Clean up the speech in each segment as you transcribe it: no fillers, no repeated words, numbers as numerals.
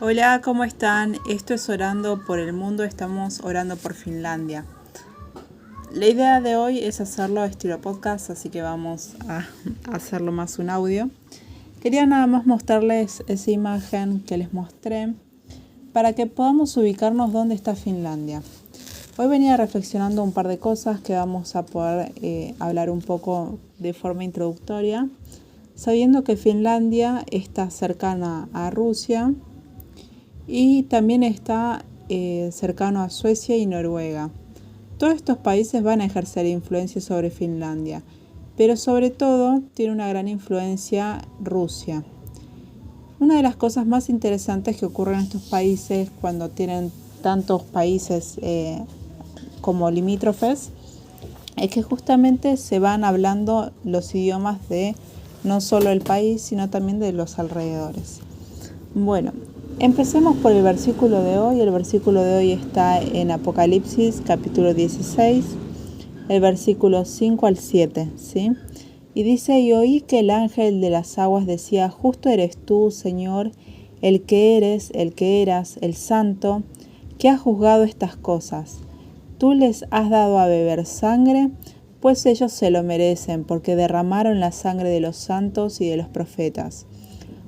Hola, ¿cómo están? Esto es Orando por el Mundo, estamos orando por Finlandia. La idea de hoy es hacerlo estilo podcast, así que vamos a hacerlo más un audio. Quería nada más mostrarles esa imagen que les mostré para que podamos ubicarnos dónde está Finlandia. Hoy venía reflexionando un par de cosas que vamos a poder hablar un poco de forma introductoria, sabiendo que Finlandia está cercana a Rusia y también está cercano a Suecia y Noruega. Todos estos países van a ejercer influencia sobre Finlandia, pero sobre todo tiene una gran influencia Rusia. Una de las cosas más interesantes que ocurren en estos países cuando tienen tantos países como limítrofes es que justamente se van hablando los idiomas de no solo el país, sino también de los alrededores. Bueno, empecemos por el versículo de hoy. El versículo de hoy está en Apocalipsis capítulo 16, el versículo 5 al 7, ¿sí? Y dice: y oí que el ángel de las aguas decía: justo eres tú, Señor, el que eres, el que eras, el santo, que has juzgado estas cosas. Tú les has dado a beber sangre, pues ellos se lo merecen, porque derramaron la sangre de los santos y de los profetas.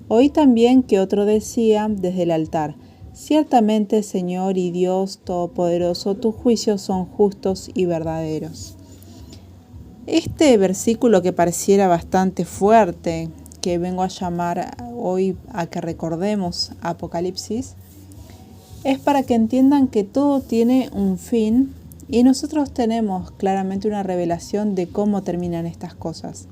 Oí también que otro decía desde el altar: ciertamente, Señor y Dios Todopoderoso, tus juicios son justos y verdaderos. Este versículo, que pareciera bastante fuerte, que vengo a llamar hoy a que recordemos Apocalipsis, es para que entiendan que todo tiene un fin y nosotros tenemos claramente una revelación de cómo terminan estas cosas.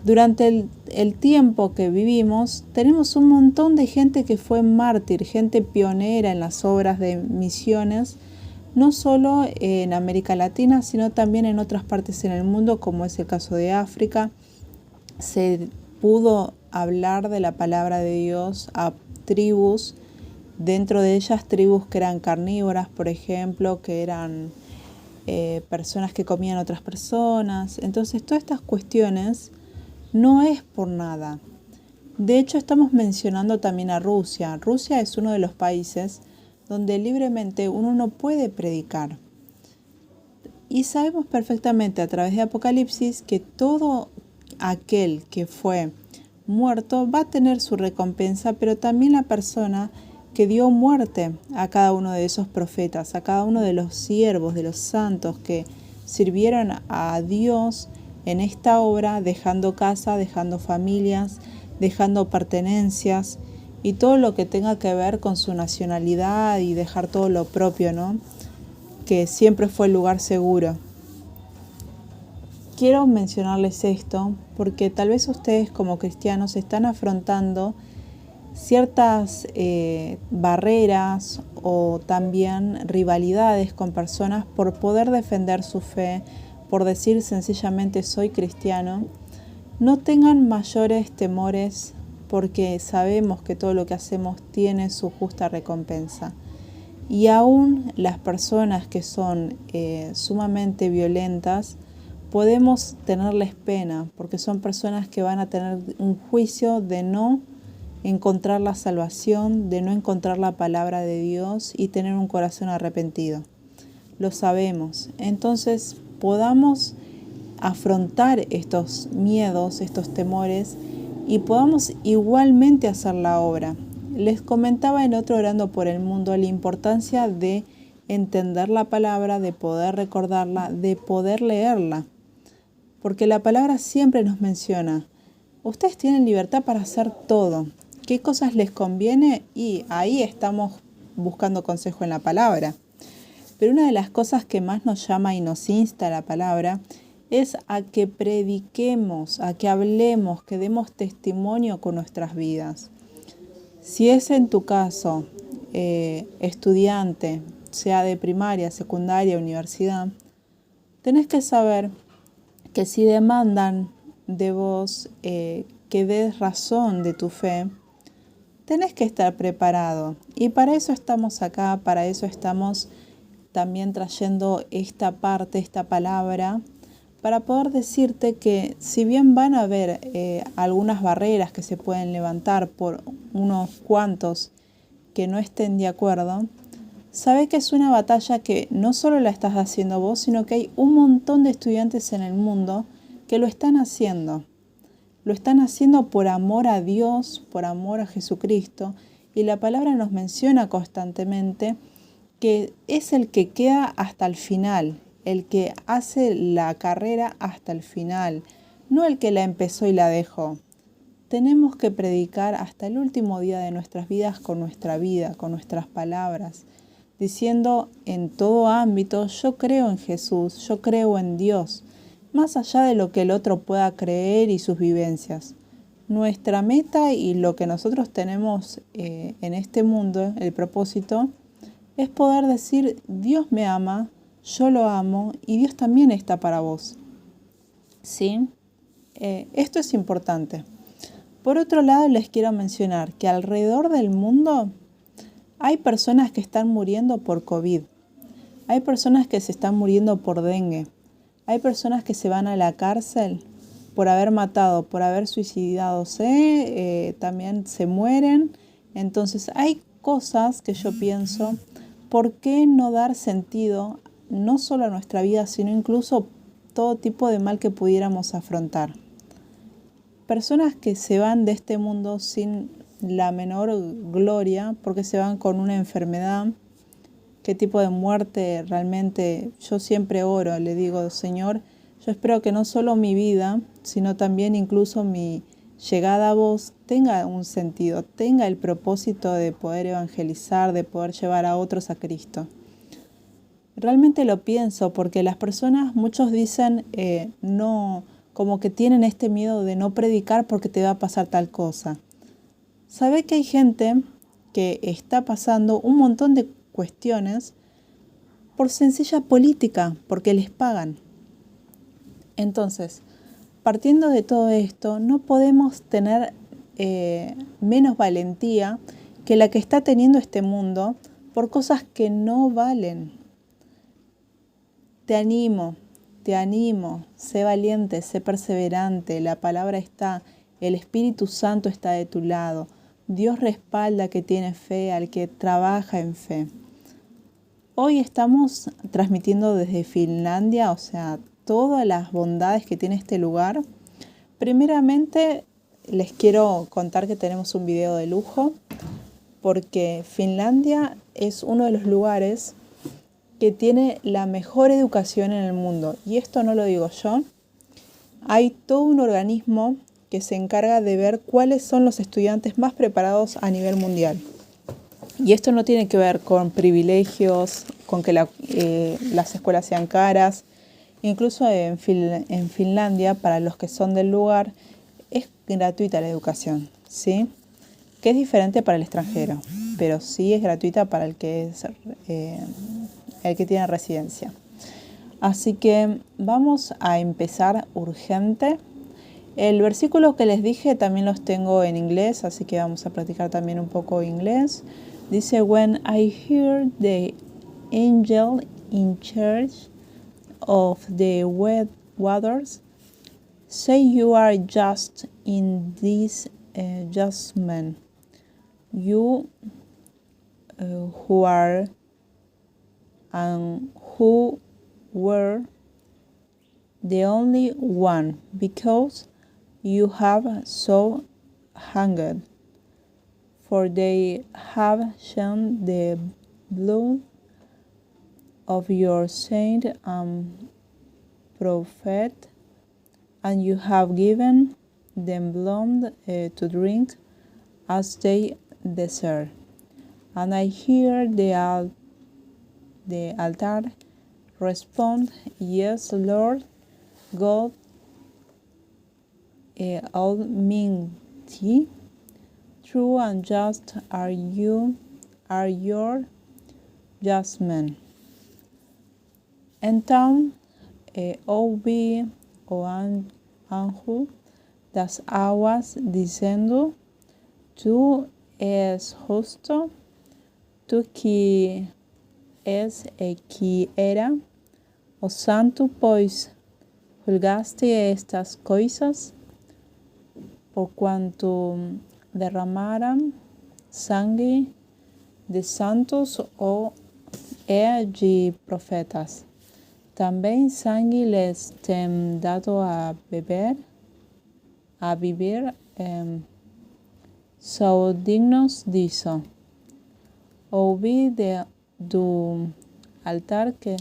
Durante el tiempo que vivimos, tenemos un montón de gente que fue mártir, gente pionera en las obras de misiones, no solo en América Latina, sino también en otras partes en el mundo, como es el caso de África. Se pudo hablar de la palabra de Dios a tribus, dentro de ellas tribus que eran carnívoras, por ejemplo, que eran personas que comían otras personas. Entonces, todas estas cuestiones no es por nada. De hecho, estamos mencionando también a Rusia. Rusia es uno de los países donde libremente uno no puede predicar. Y sabemos perfectamente a través de Apocalipsis que todo aquel que fue muerto va a tener su recompensa, pero también la persona que dio muerte a cada uno de esos profetas, a cada uno de los siervos, de los santos que sirvieron a Dios en esta obra, dejando casa, dejando familias, dejando pertenencias y todo lo que tenga que ver con su nacionalidad y dejar todo lo propio, ¿no? Que siempre fue el lugar seguro. Quiero mencionarles esto porque tal vez ustedes como cristianos están afrontando ciertas barreras o también rivalidades con personas por poder defender su fe, por decir sencillamente soy cristiano. No tengan mayores temores porque sabemos que todo lo que hacemos tiene su justa recompensa. Y aún las personas que son sumamente violentas, podemos tenerles pena porque son personas que van a tener un juicio de no encontrar la salvación, de no encontrar la palabra de Dios y tener un corazón arrepentido. Lo sabemos. Entonces, podamos afrontar estos miedos, estos temores y podamos igualmente hacer la obra. Les comentaba en otro Orando por el Mundo la importancia de entender la palabra, de poder recordarla, de poder leerla. Porque la palabra siempre nos menciona: ustedes tienen libertad para hacer todo. ¿Qué cosas les conviene? Y ahí estamos buscando consejo en la palabra. Pero una de las cosas que más nos llama y nos insta la palabra es a que prediquemos, a que hablemos, que demos testimonio con nuestras vidas. Si es en tu caso estudiante, sea de primaria, secundaria, universidad, tenés que saber que si demandan de vos que des razón de tu fe, tenés que estar preparado. Y para eso estamos acá, para eso estamos también trayendo esta parte, esta palabra, para poder decirte que si bien van a haber algunas barreras que se pueden levantar por unos cuantos que no estén de acuerdo, sabe que es una batalla que no solo la estás haciendo vos, sino que hay un montón de estudiantes en el mundo que lo están haciendo. Lo están haciendo por amor a Dios, por amor a Jesucristo, y la palabra nos menciona constantemente que es el que queda hasta el final, el que hace la carrera hasta el final, no el que la empezó y la dejó. Tenemos que predicar hasta el último día de nuestras vidas con nuestra vida, con nuestras palabras, diciendo en todo ámbito, yo creo en Jesús, yo creo en Dios, más allá de lo que el otro pueda creer y sus vivencias. Nuestra meta y lo que nosotros tenemos en este mundo, el propósito, es poder decir, Dios me ama, yo lo amo y Dios también está para vos. ¿Sí? Esto es importante. Por otro lado, les quiero mencionar que alrededor del mundo hay personas que están muriendo por COVID. Hay personas que se están muriendo por dengue. Hay personas que se van a la cárcel por haber matado, por haber suicidadose, también se mueren. Entonces hay cosas que yo pienso, ¿por qué no dar sentido no solo a nuestra vida, sino incluso todo tipo de mal que pudiéramos afrontar? Personas que se van de este mundo sin la menor gloria porque se van con una enfermedad. ¿Qué tipo de muerte realmente? Yo siempre oro, le digo, Señor, yo espero que no solo mi vida, sino también incluso mi llegada a vos tenga un sentido, tenga el propósito de poder evangelizar, de poder llevar a otros a Cristo. Realmente lo pienso porque las personas, muchos dicen, no, como que tienen este miedo de no predicar porque te va a pasar tal cosa. ¿Sabe que hay gente que está pasando un montón de cuestiones por sencilla política, porque les pagan? Entonces, partiendo de todo esto, no podemos tener menos valentía que la que está teniendo este mundo por cosas que no valen. Te animo, sé valiente, sé perseverante, la palabra está, el Espíritu Santo está de tu lado. Dios respalda al que tiene fe, al que trabaja en fe. Hoy estamos transmitiendo desde Finlandia, o sea, todas las bondades que tiene este lugar. Primeramente, les quiero contar que tenemos un video de lujo, porque Finlandia es uno de los lugares que tiene la mejor educación en el mundo. Y esto no lo digo yo. Hay todo un organismo que se encarga de ver cuáles son los estudiantes más preparados a nivel mundial. Y esto no tiene que ver con privilegios, con que las escuelas sean caras. Incluso en Finlandia, para los que son del lugar, es gratuita la educación, ¿sí? Que es diferente para el extranjero, pero sí es gratuita para el que tiene residencia. Así que vamos a empezar urgente. El versículo que les dije también los tengo en inglés, así que vamos a practicar también un poco inglés. Dice, when I hear the angel in charge of the wet waters, say you are just in this judgment, you who are and who were the only one, because you have so hungered, for they have shed the blood of your saint and prophet, and you have given them blood to drink as they deserve. And I hear the altar respond, yes, Lord God Almighty, true and just are your judgment. Então ouvi o anjo das águas dizendo, tu és justo, tu que és e que era, o santo, pois julgaste estas coisas, por cuanto derramaram sangue de santos ou de profetas. Também sangue les tem dado a viver, são dignos disso. Ouvi do altar que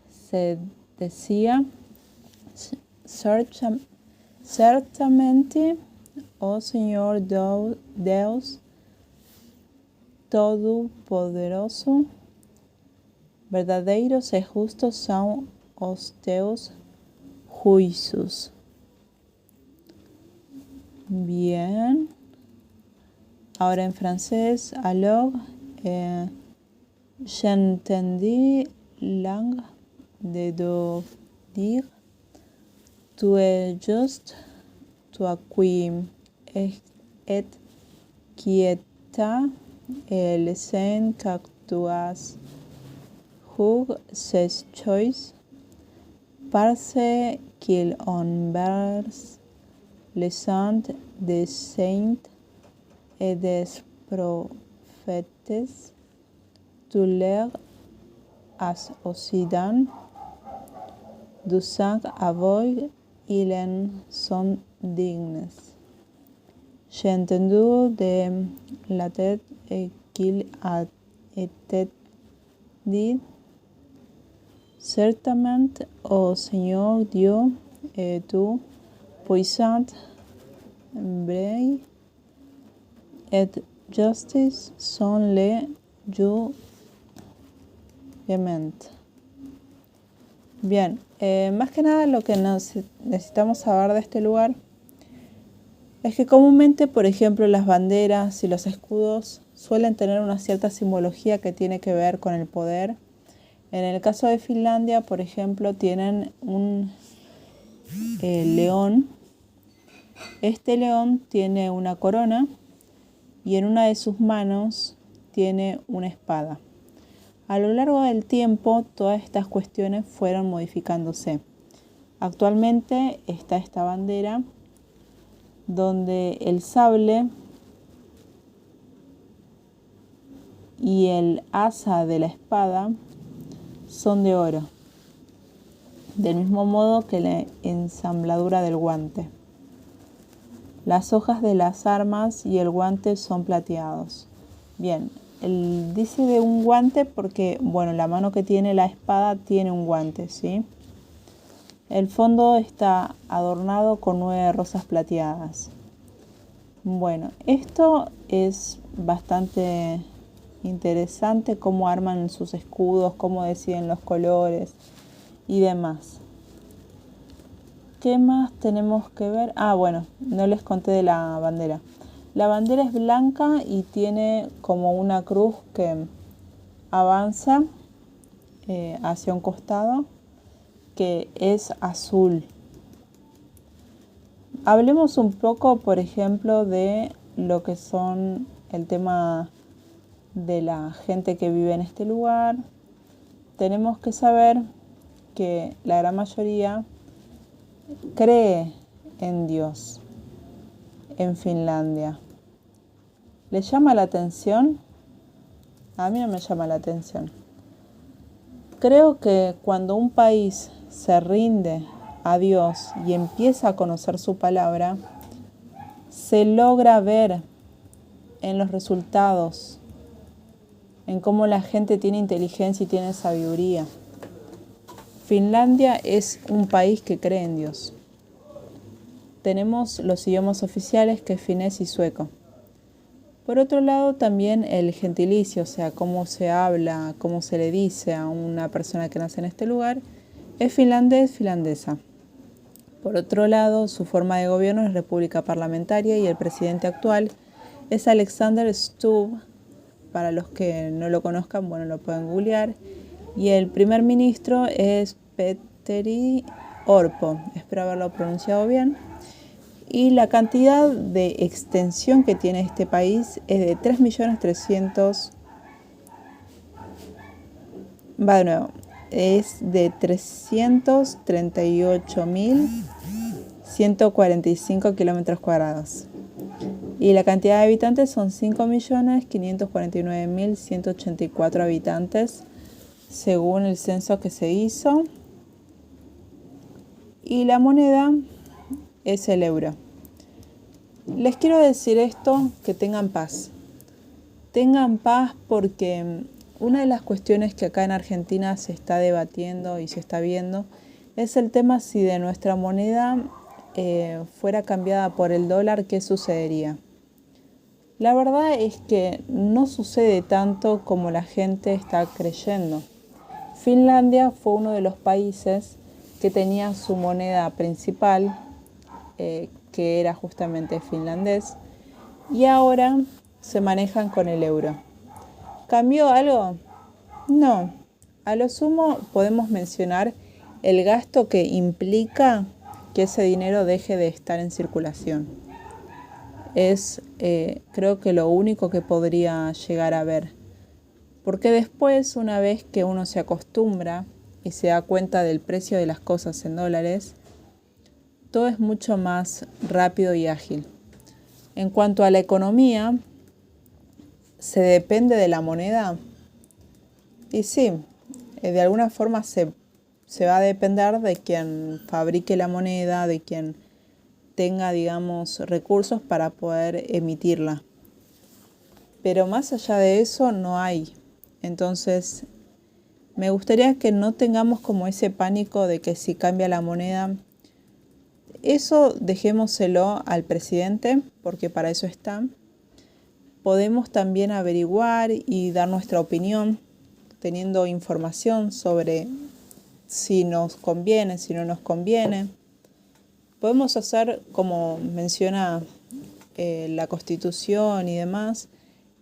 se dizia, certamente o Senhor Deus Todo-Poderoso, verdadeiros e justos são os teus juízos. Bien. Ahora en francés, alors, j'entendis langue de dire, tu es juste, toi qui es quieta, et le sein que tu as eu ces choses, parce qu'il envers les saints des saints et des prophètes, tu leur as aussi donné du sang aveugle, ils en sont dignes. J'ai entendu de la tête qu'il a été dit, certainement, ô Seigneur Dieu, et tu, puissante, vrai et justice sont les jugements. Bien, más que nada lo que necesitamos saber de este lugar es que comúnmente, por ejemplo, las banderas y los escudos suelen tener una cierta simbología que tiene que ver con el poder. En el caso de Finlandia, por ejemplo, tienen un león. Este león tiene una corona y en una de sus manos tiene una espada. A lo largo del tiempo, todas estas cuestiones fueron modificándose. Actualmente está esta bandera donde el sable y el asa de la espada son de oro, del mismo modo que la ensambladura del guante. Las hojas de las armas y el guante son plateados. Bien, él dice de un guante porque, bueno, la mano que tiene la espada tiene un guante, ¿sí? El fondo está adornado con 9 rosas plateadas. Bueno, esto es bastante interesante, cómo arman sus escudos, cómo deciden los colores y demás. ¿Qué más tenemos que ver? Bueno, no les conté de la bandera. La bandera es blanca y tiene como una cruz que avanza hacia un costado, que es azul. Hablemos un poco, por ejemplo, de lo que son el tema de la gente que vive en este lugar. Tenemos que saber que la gran mayoría cree en Dios en Finlandia. ¿Les llama la atención? A mí no me llama la atención. Creo que cuando un país se rinde a Dios y empieza a conocer su palabra, se logra ver en los resultados, en cómo la gente tiene inteligencia y tiene sabiduría. Finlandia es un país que cree en Dios. Tenemos los idiomas oficiales que es finés y sueco. Por otro lado, también el gentilicio, o sea, cómo se habla, cómo se le dice a una persona que nace en este lugar, es finlandés, finlandesa. Por otro lado, su forma de gobierno es república parlamentaria y el presidente actual es Alexander Stubb. Para los que no lo conozcan, bueno, lo pueden googlear. Y el primer ministro es Petteri Orpo. Espero haberlo pronunciado bien. Y la cantidad de extensión que tiene este país es de 3.300.000. Va de nuevo. Es de 338.145 kilómetros cuadrados. Y la cantidad de habitantes son 5.549.184 habitantes, según el censo que se hizo. Y la moneda es el euro. Les quiero decir esto, que tengan paz. Tengan paz porque una de las cuestiones que acá en Argentina se está debatiendo y se está viendo es el tema si de nuestra moneda fuera cambiada por el dólar, ¿qué sucedería? La verdad es que no sucede tanto como la gente está creyendo. Finlandia fue uno de los países que tenía su moneda principal, que era justamente finlandés, y ahora se manejan con el euro. ¿Cambió algo? No. A lo sumo podemos mencionar el gasto que implica que ese dinero deje de estar en circulación. Es creo que lo único que podría llegar a ver. Porque después, una vez que uno se acostumbra y se da cuenta del precio de las cosas en dólares, todo es mucho más rápido y ágil. En cuanto a la economía, ¿se depende de la moneda? Y sí, de alguna forma se va a depender de quien fabrique la moneda, de quien tenga, digamos, recursos para poder emitirla. Pero más allá de eso no hay. Entonces, me gustaría que no tengamos como ese pánico de que si cambia la moneda, eso dejémoselo al presidente, porque para eso está. Podemos también averiguar y dar nuestra opinión, teniendo información sobre si nos conviene, si no nos conviene. Podemos hacer, como menciona la Constitución y demás,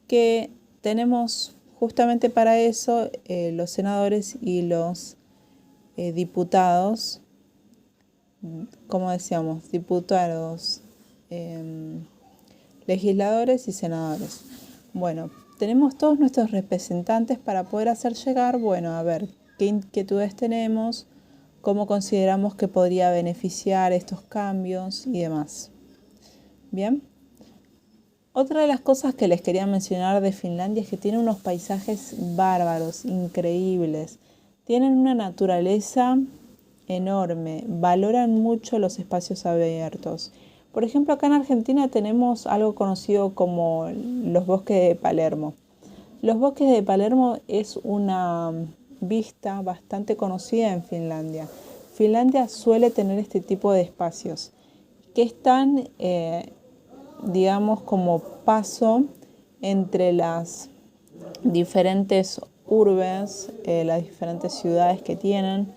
que tenemos justamente para eso los senadores y los diputados, como decíamos, diputados, legisladores y senadores. Bueno, tenemos todos nuestros representantes para poder hacer llegar, bueno, a ver qué inquietudes tenemos, cómo consideramos que podría beneficiar estos cambios y demás. Bien. Otra de las cosas que les quería mencionar de Finlandia es que tiene unos paisajes bárbaros, increíbles. Tienen una naturaleza enorme, valoran mucho los espacios abiertos. Por ejemplo, acá en Argentina tenemos algo conocido como los bosques de Palermo. Los bosques de Palermo es una vista bastante conocida en Finlandia. Finlandia suele tener este tipo de espacios que están, digamos, como paso entre las diferentes urbes, las diferentes ciudades que tienen,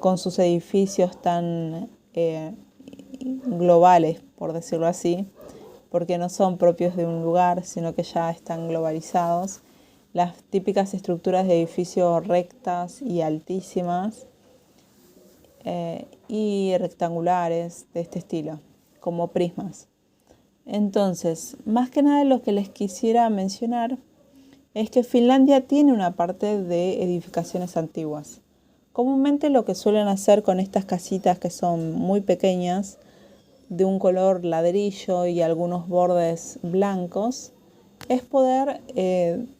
con sus edificios tan globales, por decirlo así, porque no son propios de un lugar, sino que ya están globalizados. Las típicas estructuras de edificios rectas y altísimas y rectangulares de este estilo, como prismas. Entonces, más que nada lo que les quisiera mencionar es que Finlandia tiene una parte de edificaciones antiguas. Comúnmente lo que suelen hacer con estas casitas, que son muy pequeñas, de un color ladrillo y algunos bordes blancos, es poder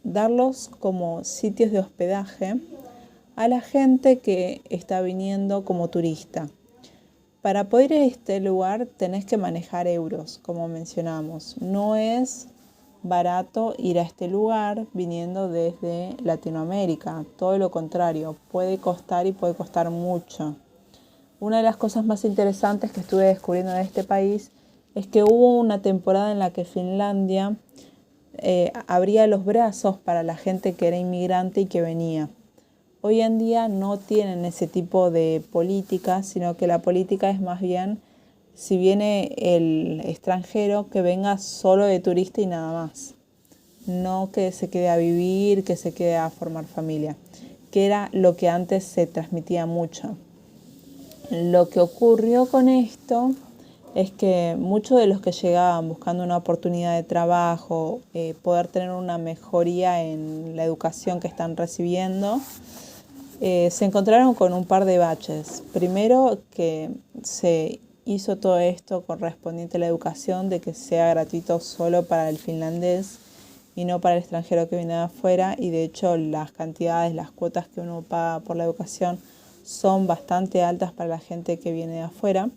darlos como sitios de hospedaje a la gente que está viniendo como turista. Para poder ir a este lugar tenés que manejar euros, como mencionamos. No es barato ir a este lugar viniendo desde Latinoamérica. Todo lo contrario, puede costar y puede costar mucho. Una de las cosas más interesantes que estuve descubriendo en este país es que hubo una temporada en la que Finlandia abría los brazos para la gente que era inmigrante y que venía. Hoy en día no tienen ese tipo de política, sino que la política es más bien, si viene el extranjero, que venga solo de turista y nada más. No que se quede a vivir, que se quede a formar familia, que era lo que antes se transmitía mucho. Lo que ocurrió con esto es que muchos de los que llegaban buscando una oportunidad de trabajo, poder tener una mejoría en la educación que están recibiendo, se encontraron con un par de baches. Primero, que se hizo todo esto correspondiente a la educación, de que sea gratuito solo para el finlandés y no para el extranjero que viene de afuera, y de hecho las cantidades, las cuotas que uno paga por la educación son bastante altas para la gente que viene de afuera.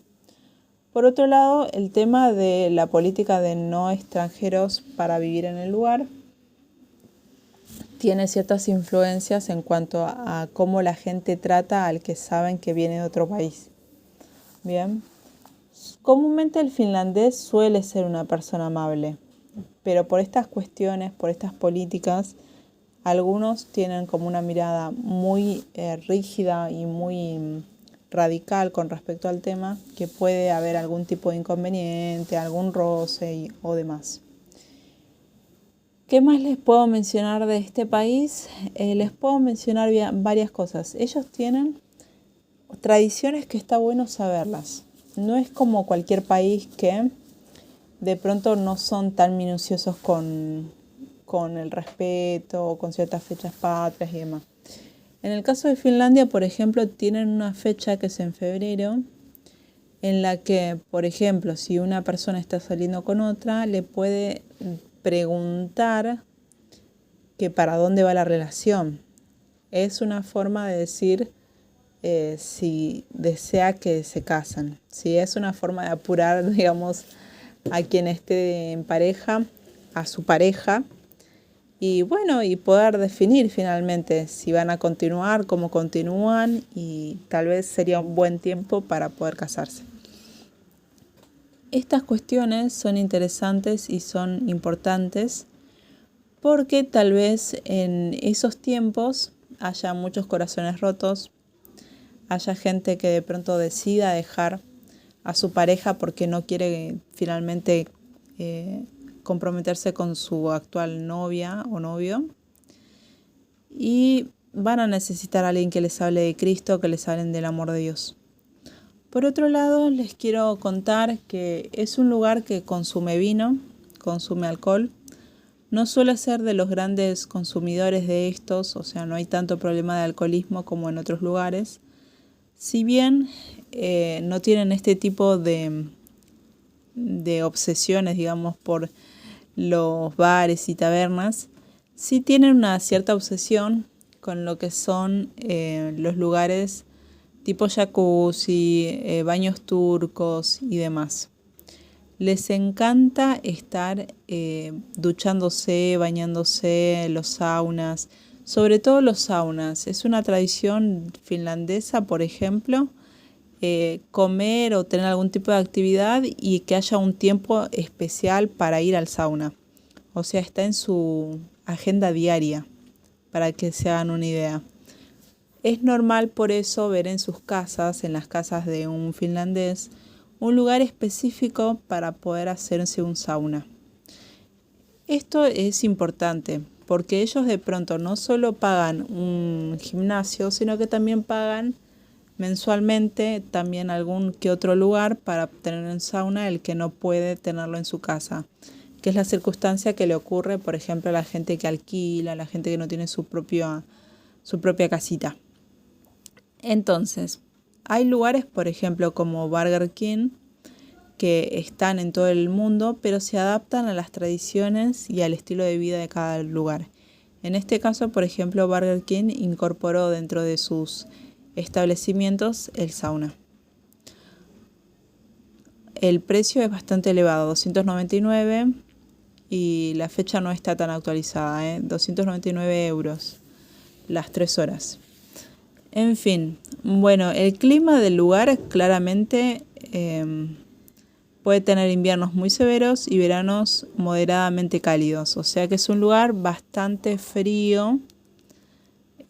Por otro lado, el tema de la política de no extranjeros para vivir en el lugar tiene ciertas influencias en cuanto a cómo la gente trata al que saben que viene de otro país. Bien, comúnmente el finlandés suele ser una persona amable, pero por estas cuestiones, por estas políticas, algunos tienen como una mirada muy rígida y muy radical con respecto al tema, que puede haber algún tipo de inconveniente, algún roce o demás. ¿Qué más les puedo mencionar de este país? Les puedo mencionar varias cosas. Ellos tienen tradiciones que está bueno saberlas. No es como cualquier país que de pronto no son tan minuciosos con el respeto o con ciertas fechas patrias y demás. En el caso de Finlandia, por ejemplo, tienen una fecha que es en febrero, en la que, por ejemplo, si una persona está saliendo con otra, le puede preguntar que para dónde va la relación. Es una forma de decir si desea que se casen. Si es una forma de apurar, digamos, a quien esté en pareja, a su pareja, y bueno, y poder definir finalmente si van a continuar, cómo continúan, y tal vez sería un buen tiempo para poder casarse. Estas cuestiones son interesantes y son importantes porque tal vez en esos tiempos haya muchos corazones rotos, haya gente que de pronto decida dejar a su pareja porque no quiere finalmente comprometerse con su actual novia o novio, y van a necesitar a alguien que les hable de Cristo, que les hablen del amor de Dios. Por otro lado, les quiero contar que es un lugar que consume vino, consume alcohol. No suele ser de los grandes consumidores de estos, o sea, no hay tanto problema de alcoholismo como en otros lugares. Si bien no tienen este tipo de obsesiones, digamos, por los bares y tabernas, sí tienen una cierta obsesión con lo que son los lugares tipo jacuzzi, baños turcos y demás. Les encanta estar duchándose, bañándose, los saunas, sobre todo los saunas. Es una tradición finlandesa, por ejemplo, comer o tener algún tipo de actividad y que haya un tiempo especial para ir al sauna. O sea, está en su agenda diaria, para que se hagan una idea. Es normal por eso ver en sus casas, en las casas de un finlandés, un lugar específico para poder hacerse un sauna. Esto es importante porque ellos de pronto no solo pagan un gimnasio, sino que también pagan mensualmente también algún que otro lugar para tener un sauna, el que no puede tenerlo en su casa, que es la circunstancia que le ocurre, por ejemplo, a la gente que alquila, a la gente que no tiene su propia casita. Entonces, hay lugares, por ejemplo, como Burger King, que están en todo el mundo, pero se adaptan a las tradiciones y al estilo de vida de cada lugar. En este caso, por ejemplo, Burger King incorporó dentro de sus establecimientos el sauna. El precio es bastante elevado, 299, y la fecha no está tan actualizada, 299 euros las 3 horas. En fin, bueno, el clima del lugar claramente puede tener inviernos muy severos y veranos moderadamente cálidos, o sea que es un lugar bastante frío.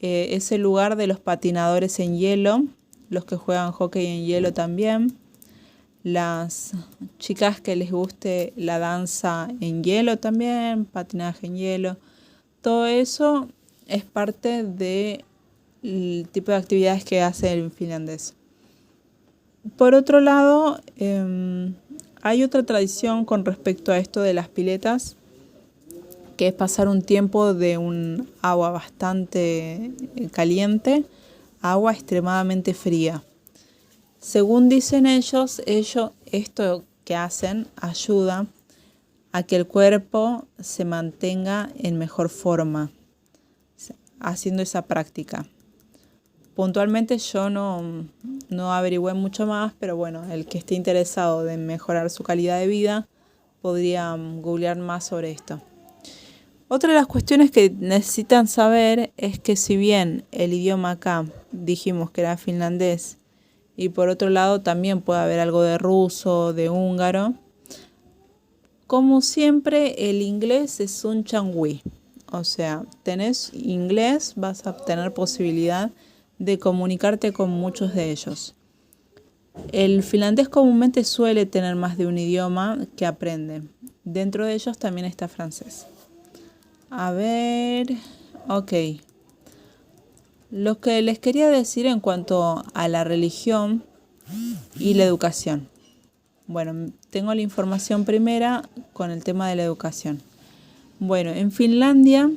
Es el lugar de los patinadores en hielo, los que juegan hockey en hielo también, las chicas que les guste la danza en hielo también, patinaje en hielo. Todo eso es parte del tipo de actividades que hace el finlandés. Por otro lado, hay otra tradición con respecto a esto de las piletas, que es pasar un tiempo de un agua bastante caliente a agua extremadamente fría. Según dicen ellos, esto que hacen ayuda a que el cuerpo se mantenga en mejor forma, haciendo esa práctica. Puntualmente yo no averigüé mucho más, pero bueno, el que esté interesado en mejorar su calidad de vida podría googlear más sobre esto. Otra de las cuestiones que necesitan saber es que si bien el idioma acá dijimos que era finlandés y por otro lado también puede haber algo de ruso, de húngaro, como siempre el inglés es un changüí. O sea, tenés inglés, vas a tener posibilidad de comunicarte con muchos de ellos. El finlandés comúnmente suele tener más de un idioma que aprende. Dentro de ellos también está francés. A ver, ok. Lo que les quería decir en cuanto a la religión y la educación. Bueno, tengo la información primera con el tema de la educación. Bueno, en Finlandia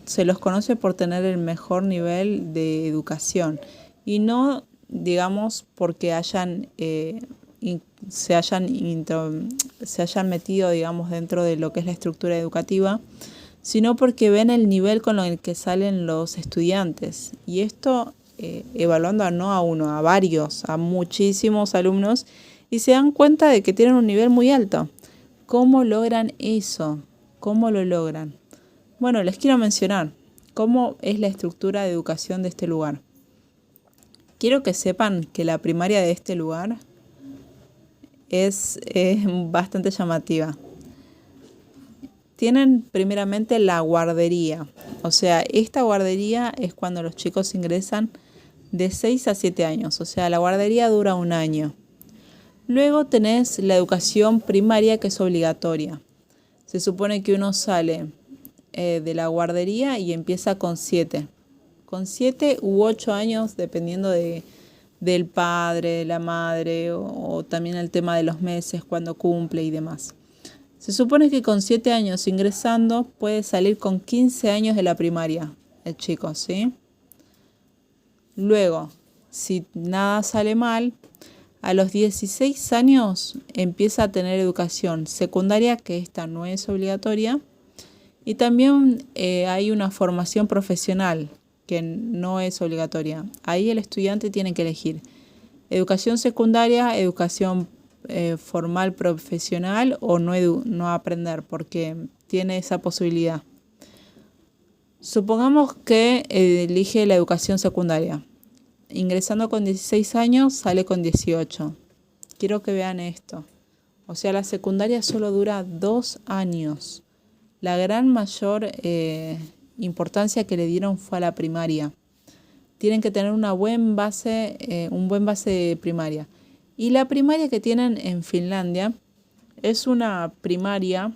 se los conoce por tener el mejor nivel de educación y no, digamos, porque se hayan metido, digamos, dentro de lo que es la estructura educativa, sino porque ven el nivel con el que salen los estudiantes. Y esto evaluando no a uno, a varios, a muchísimos alumnos, y se dan cuenta de que tienen un nivel muy alto. ¿Cómo logran eso? ¿Cómo lo logran? Bueno, les quiero mencionar cómo es la estructura de educación de este lugar. Quiero que sepan que la primaria de este lugar es bastante llamativa. Tienen primeramente la guardería. O sea, esta guardería es cuando los chicos ingresan de 6 a 7 años. O sea, la guardería dura 1 año. Luego tenés la educación primaria, que es obligatoria. Se supone que uno sale de la guardería y empieza con 7. Con 7 u 8 años, dependiendo del padre, de la madre, o también el tema de los meses, cuando cumple y demás. Se supone que con 7 años ingresando puede salir con 15 años de la primaria el chico, ¿sí? Luego, si nada sale mal, a los 16 años empieza a tener educación secundaria, que esta no es obligatoria, y también hay una formación profesional que no es obligatoria. Ahí el estudiante tiene que elegir educación secundaria, educación formal profesional o no aprender, porque tiene esa posibilidad. Supongamos que elige la educación secundaria. Ingresando con 16 años, sale con 18. Quiero que vean esto. O sea, la secundaria solo dura 2 años. La gran mayor importancia que le dieron fue a la primaria. Tienen que tener un buen base de primaria. Y la primaria que tienen en Finlandia es una primaria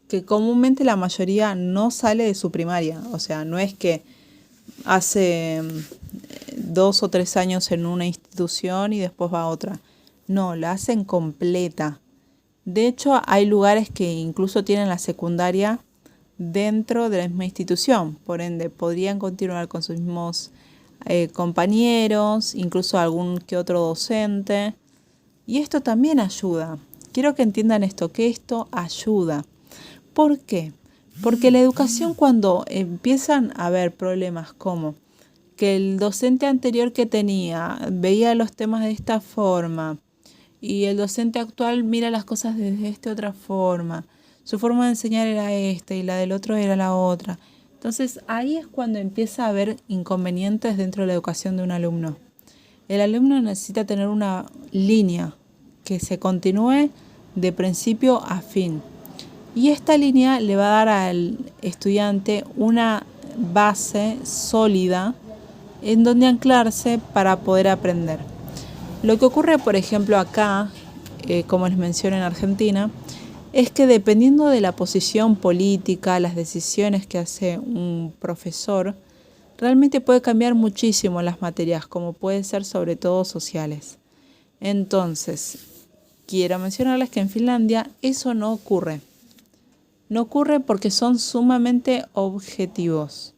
que comúnmente la mayoría no sale de su primaria. O sea, no es que hace 2 o 3 años en una institución y después va a otra. No, la hacen completa. De hecho, hay lugares que incluso tienen la secundaria dentro de la misma institución. Por ende, podrían continuar con sus mismos compañeros, incluso algún que otro docente. Y esto también ayuda. Quiero que entiendan esto, que esto ayuda. ¿Por qué? Porque la educación, cuando empiezan a haber problemas como que el docente anterior que tenía veía los temas de esta forma y el docente actual mira las cosas desde esta otra forma, su forma de enseñar era esta y la del otro era la otra. Entonces ahí es cuando empieza a haber inconvenientes dentro de la educación de un alumno. El alumno necesita tener una línea que se continúe de principio a fin. Y esta línea le va a dar al estudiante una base sólida en donde anclarse para poder aprender. Lo que ocurre, por ejemplo, acá, como les mencioné en Argentina, es que dependiendo de la posición política, las decisiones que hace un profesor, realmente puede cambiar muchísimo las materias, como puede ser sobre todo sociales. Entonces, quiero mencionarles que en Finlandia eso no ocurre. No ocurre porque son sumamente objetivos.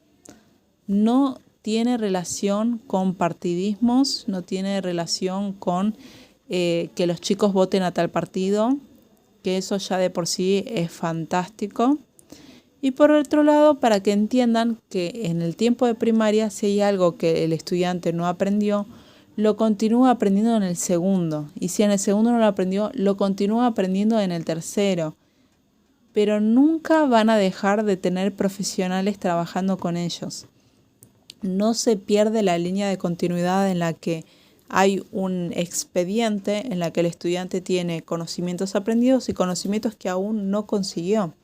No tiene relación con partidismos, no tiene relación con que los chicos voten a tal partido, que eso ya de por sí es fantástico. Y por otro lado, para que entiendan que en el tiempo de primaria, si hay algo que el estudiante no aprendió, lo continúa aprendiendo en el segundo. Y si en el segundo no lo aprendió, lo continúa aprendiendo en el tercero. Pero nunca van a dejar de tener profesionales trabajando con ellos. No se pierde la línea de continuidad en la que hay un expediente en la que el estudiante tiene conocimientos aprendidos y conocimientos que aún no consiguió.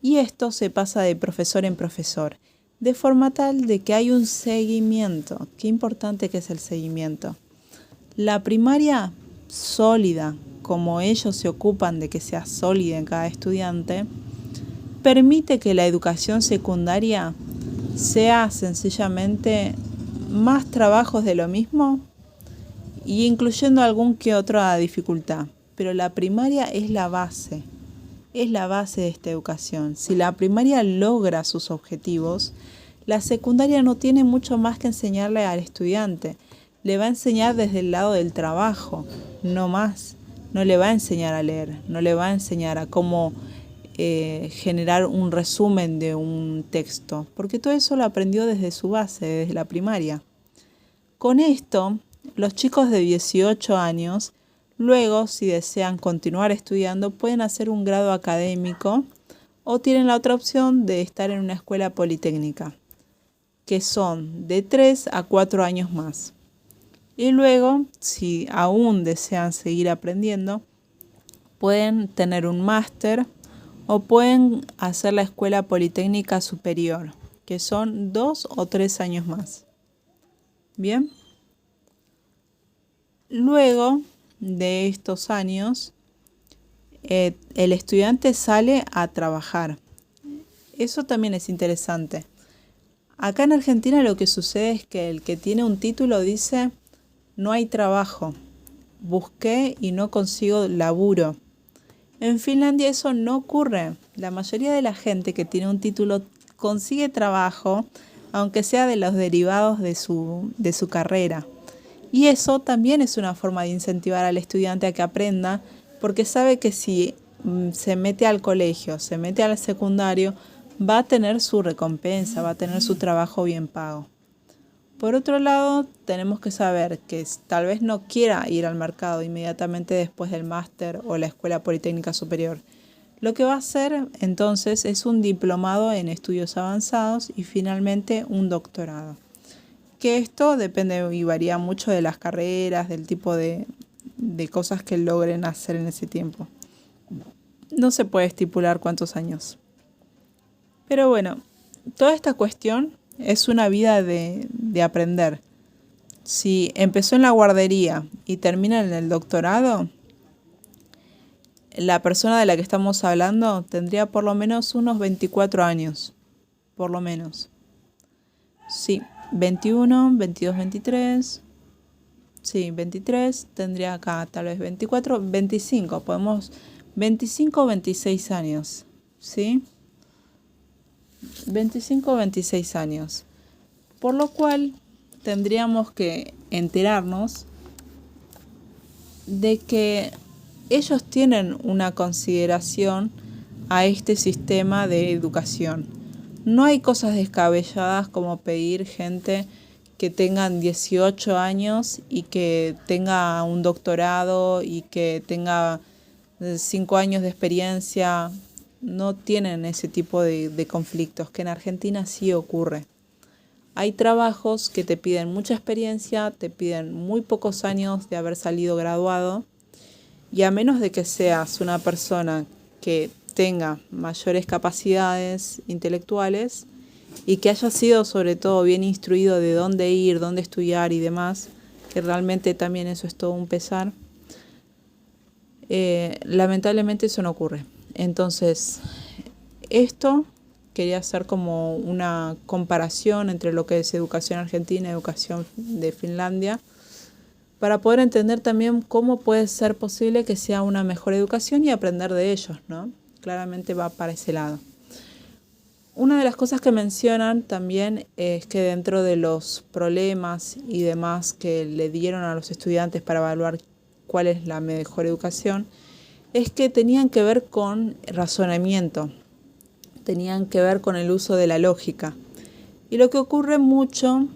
Y esto se pasa de profesor en profesor, de forma tal de que hay un seguimiento. Qué importante que es el seguimiento. La primaria sólida, como ellos se ocupan de que sea sólida en cada estudiante, permite que la educación secundaria sea sencillamente más trabajos de lo mismo y incluyendo algún que otra dificultad. Pero la primaria es la base de esta educación. Si la primaria logra sus objetivos, la secundaria no tiene mucho más que enseñarle al estudiante. Le va a enseñar desde el lado del trabajo, no más. No le va a enseñar a leer, no le va a enseñar a cómo generar un resumen de un texto, porque todo eso lo aprendió desde su base, desde la primaria. Con esto, los chicos de 18 años, luego, si desean continuar estudiando, pueden hacer un grado académico o tienen la otra opción de estar en una escuela politécnica, que son de 3 a 4 años más. Y luego, si aún desean seguir aprendiendo, pueden tener un máster o pueden hacer la escuela politécnica superior, que son 2 o 3 años más. Bien. Luego de estos años, el estudiante sale a trabajar. Eso también es interesante. Acá en Argentina lo que sucede es que el que tiene un título dice: no hay trabajo, busqué y no consigo laburo. En Finlandia eso no ocurre. La mayoría de la gente que tiene un título consigue trabajo, aunque sea de los derivados de su carrera. Y eso también es una forma de incentivar al estudiante a que aprenda, porque sabe que si se mete al colegio, se mete al secundario, va a tener su recompensa, va a tener su trabajo bien pago. Por otro lado, tenemos que saber que tal vez no quiera ir al mercado inmediatamente después del máster o la escuela politécnica superior. Lo que va a hacer entonces es un diplomado en estudios avanzados y finalmente un doctorado. Que esto depende y varía mucho de las carreras, del tipo de cosas que logren hacer en ese tiempo. No se puede estipular cuántos años. Pero bueno, toda esta cuestión es una vida de aprender. Si empezó en la guardería y termina en el doctorado, la persona de la que estamos hablando tendría por lo menos unos 24 años. Por lo menos. Sí, 21, 22, 23. Sí, 23. Tendría acá tal vez 24, 25. Podemos 25 o 26 años. ¿Sí? 25 o 26 años. Por lo cual tendríamos que enterarnos de que ellos tienen una consideración a este sistema de educación. No hay cosas descabelladas como pedir gente que tengan 18 años y que tenga un doctorado y que tenga 5 años de experiencia. No tienen ese tipo de conflictos, que en Argentina sí ocurre. Hay trabajos que te piden mucha experiencia, te piden muy pocos años de haber salido graduado, y a menos de que seas una persona que tenga mayores capacidades intelectuales y que haya sido sobre todo bien instruido de dónde ir, dónde estudiar y demás, que realmente también eso es todo un pesar, lamentablemente eso no ocurre. Entonces, esto quería hacer como una comparación entre lo que es educación argentina y educación de Finlandia, para poder entender también cómo puede ser posible que sea una mejor educación y aprender de ellos, ¿no? Claramente va para ese lado. Una de las cosas que mencionan también es que dentro de los problemas y demás que le dieron a los estudiantes para evaluar cuál es la mejor educación, es que tenían que ver con razonamiento, tenían que ver con el uso de la lógica. Y lo que ocurre mucho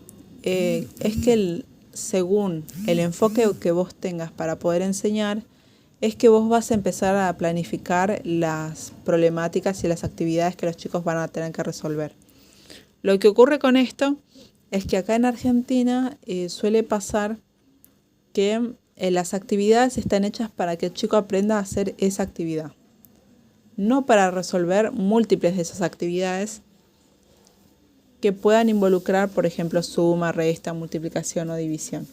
es que según el enfoque que vos tengas para poder enseñar, es que vos vas a empezar a planificar las problemáticas y las actividades que los chicos van a tener que resolver. Lo que ocurre con esto es que acá en Argentina suele pasar que las actividades están hechas para que el chico aprenda a hacer esa actividad, no para resolver múltiples de esas actividades que puedan involucrar, por ejemplo, suma, resta, multiplicación o división.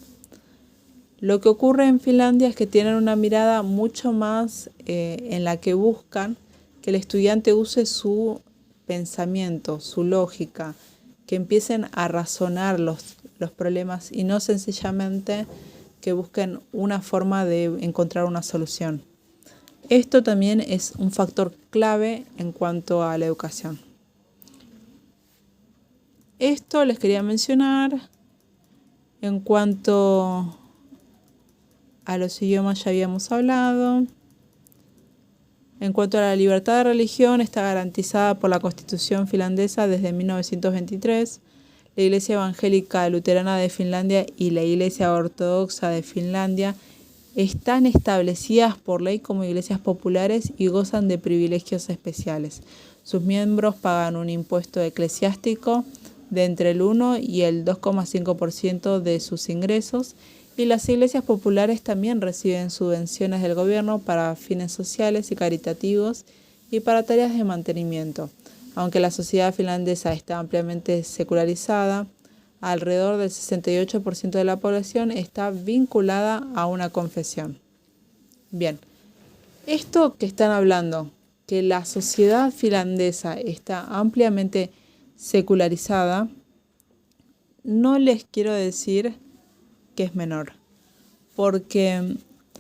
Lo que ocurre en Finlandia es que tienen una mirada mucho más en la que buscan que el estudiante use su pensamiento, su lógica, que empiecen a razonar los problemas y no sencillamente que busquen una forma de encontrar una solución. Esto también es un factor clave en cuanto a la educación. Esto les quería mencionar. En cuanto a los idiomas ya habíamos hablado. En cuanto a la libertad de religión, está garantizada por la Constitución finlandesa desde 1923. La Iglesia Evangélica Luterana de Finlandia y la Iglesia Ortodoxa de Finlandia están establecidas por ley como iglesias populares y gozan de privilegios especiales. Sus miembros pagan un impuesto eclesiástico de entre el 1 y el 2,5% de sus ingresos, y las iglesias populares también reciben subvenciones del gobierno para fines sociales y caritativos y para tareas de mantenimiento. Aunque la sociedad finlandesa está ampliamente secularizada, alrededor del 68% de la población está vinculada a una confesión. Bien, esto que están hablando, que la sociedad finlandesa está ampliamente secularizada, no les quiero decir que es menor, porque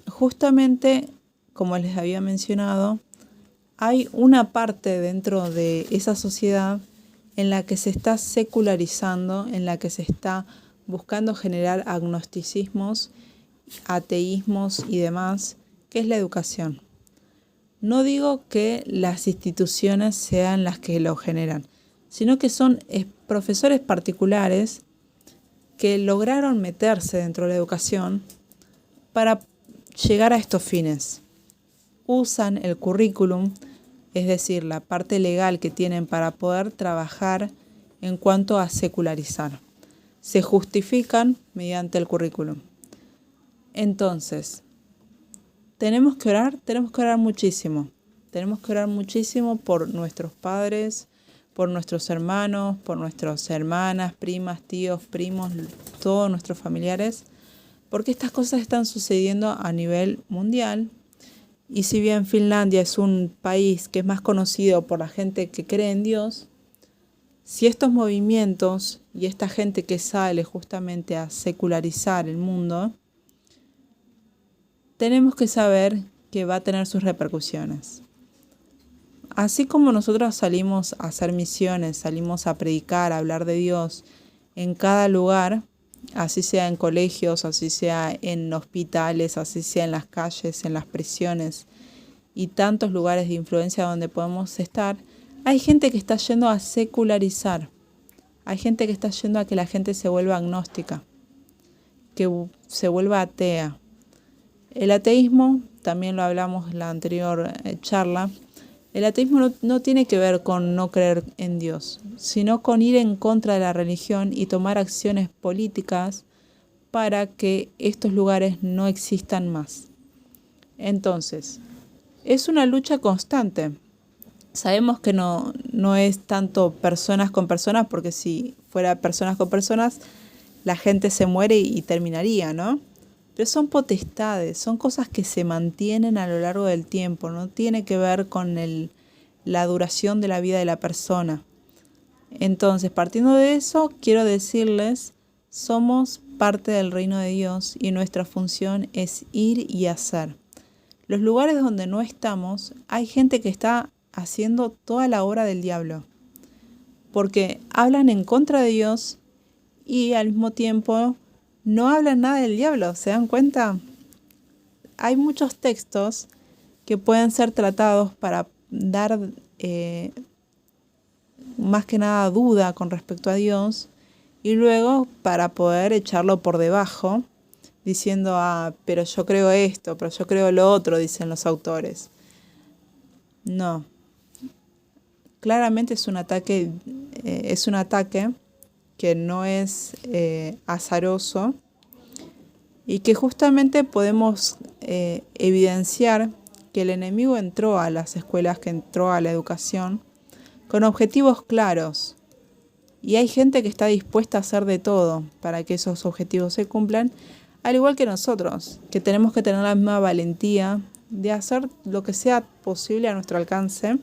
justamente, como les había mencionado, hay una parte dentro de esa sociedad en la que se está secularizando, en la que se está buscando generar agnosticismos, ateísmos y demás, que es la educación. No digo que las instituciones sean las que lo generan, sino que son profesores particulares que lograron meterse dentro de la educación para llegar a estos fines. Usan el currículum, es decir, la parte legal que tienen para poder trabajar en cuanto a secularizar. Se justifican mediante el currículum. Entonces, tenemos que orar muchísimo. Tenemos que orar muchísimo por nuestros padres, por nuestros hermanos, por nuestras hermanas, primas, tíos, primos, todos nuestros familiares, porque estas cosas están sucediendo a nivel mundial. Y si bien Finlandia es un país que es más conocido por la gente que cree en Dios, si estos movimientos y esta gente que sale justamente a secularizar el mundo, tenemos que saber que va a tener sus repercusiones. Así como nosotros salimos a hacer misiones, salimos a predicar, a hablar de Dios en cada lugar, así sea en colegios, así sea en hospitales, así sea en las calles, en las prisiones y tantos lugares de influencia donde podemos estar, hay gente que está yendo a secularizar, hay gente que está yendo a que la gente se vuelva agnóstica, que se vuelva atea. El ateísmo, también lo hablamos en la anterior charla, el ateísmo no tiene que ver con no creer en Dios, sino con ir en contra de la religión y tomar acciones políticas para que estos lugares no existan más. Entonces, es una lucha constante. Sabemos que no es tanto personas con personas, porque si fuera personas con personas, la gente se muere y terminaría, ¿no? Pero son potestades, son cosas que se mantienen a lo largo del tiempo, no tiene que ver con la duración de la vida de la persona. Entonces, partiendo de eso, quiero decirles, somos parte del reino de Dios y nuestra función es ir y hacer. Los lugares donde no estamos, hay gente que está haciendo toda la obra del diablo. porque hablan en contra de Dios y al mismo tiempo no hablan nada del diablo. ¿Se dan cuenta? Hay muchos textos que pueden ser tratados para dar más que nada duda con respecto a Dios y luego para poder echarlo por debajo diciendo, pero yo creo esto, pero yo creo lo otro, dicen los autores. No. Claramente es un ataque que no es azaroso y que justamente podemos evidenciar que el enemigo entró a las escuelas, que entró a la educación con objetivos claros. Y hay gente que está dispuesta a hacer de todo para que esos objetivos se cumplan, al igual que nosotros, que tenemos que tener la misma valentía de hacer lo que sea posible a nuestro alcance,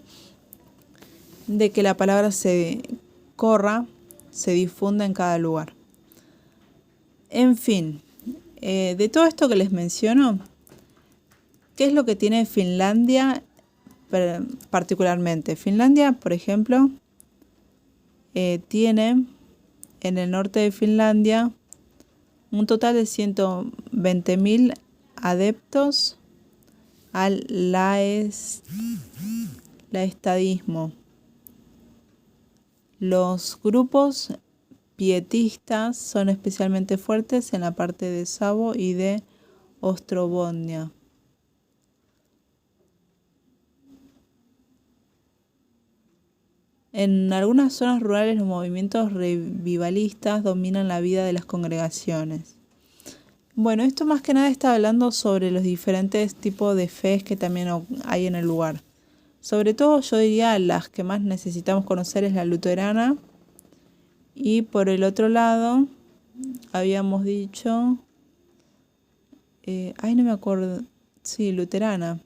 de que la palabra se corra, se difunda en cada lugar. En fin, de todo esto que les menciono, ¿qué es lo que tiene Finlandia particularmente? Finlandia, por ejemplo, tiene en el norte de Finlandia un total de 120.000 adeptos al laestadismo. Los grupos pietistas son especialmente fuertes en la parte de Savo y de Ostrobotnia. En algunas zonas rurales los movimientos revivalistas dominan la vida de las congregaciones. Bueno, esto más que nada está hablando sobre los diferentes tipos de fe que también hay en el lugar. Sobre todo yo diría las que más necesitamos conocer es la luterana. Y por el otro lado habíamos dicho, no me acuerdo, sí, luterana.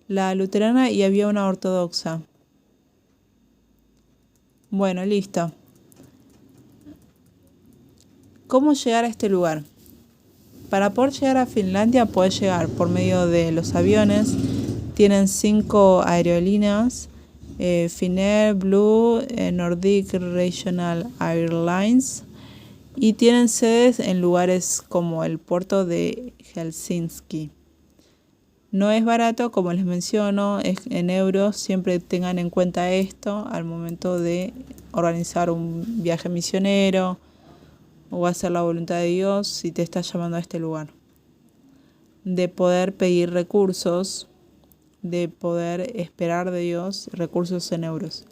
La luterana y había una ortodoxa. Bueno, listo. ¿Cómo llegar a este lugar? Para poder llegar a Finlandia puedes llegar por medio de los aviones. Tienen 5 aerolíneas. Finnair, Blue, Nordic Regional Airlines. Y tienen sedes en lugares como el puerto de Helsinki. No es barato, como les menciono, es en euros. Siempre tengan en cuenta esto al momento de organizar un viaje misionero o hacer la voluntad de Dios si te está llamando a este lugar. De poder pedir recursos, de poder esperar de Dios recursos en euros.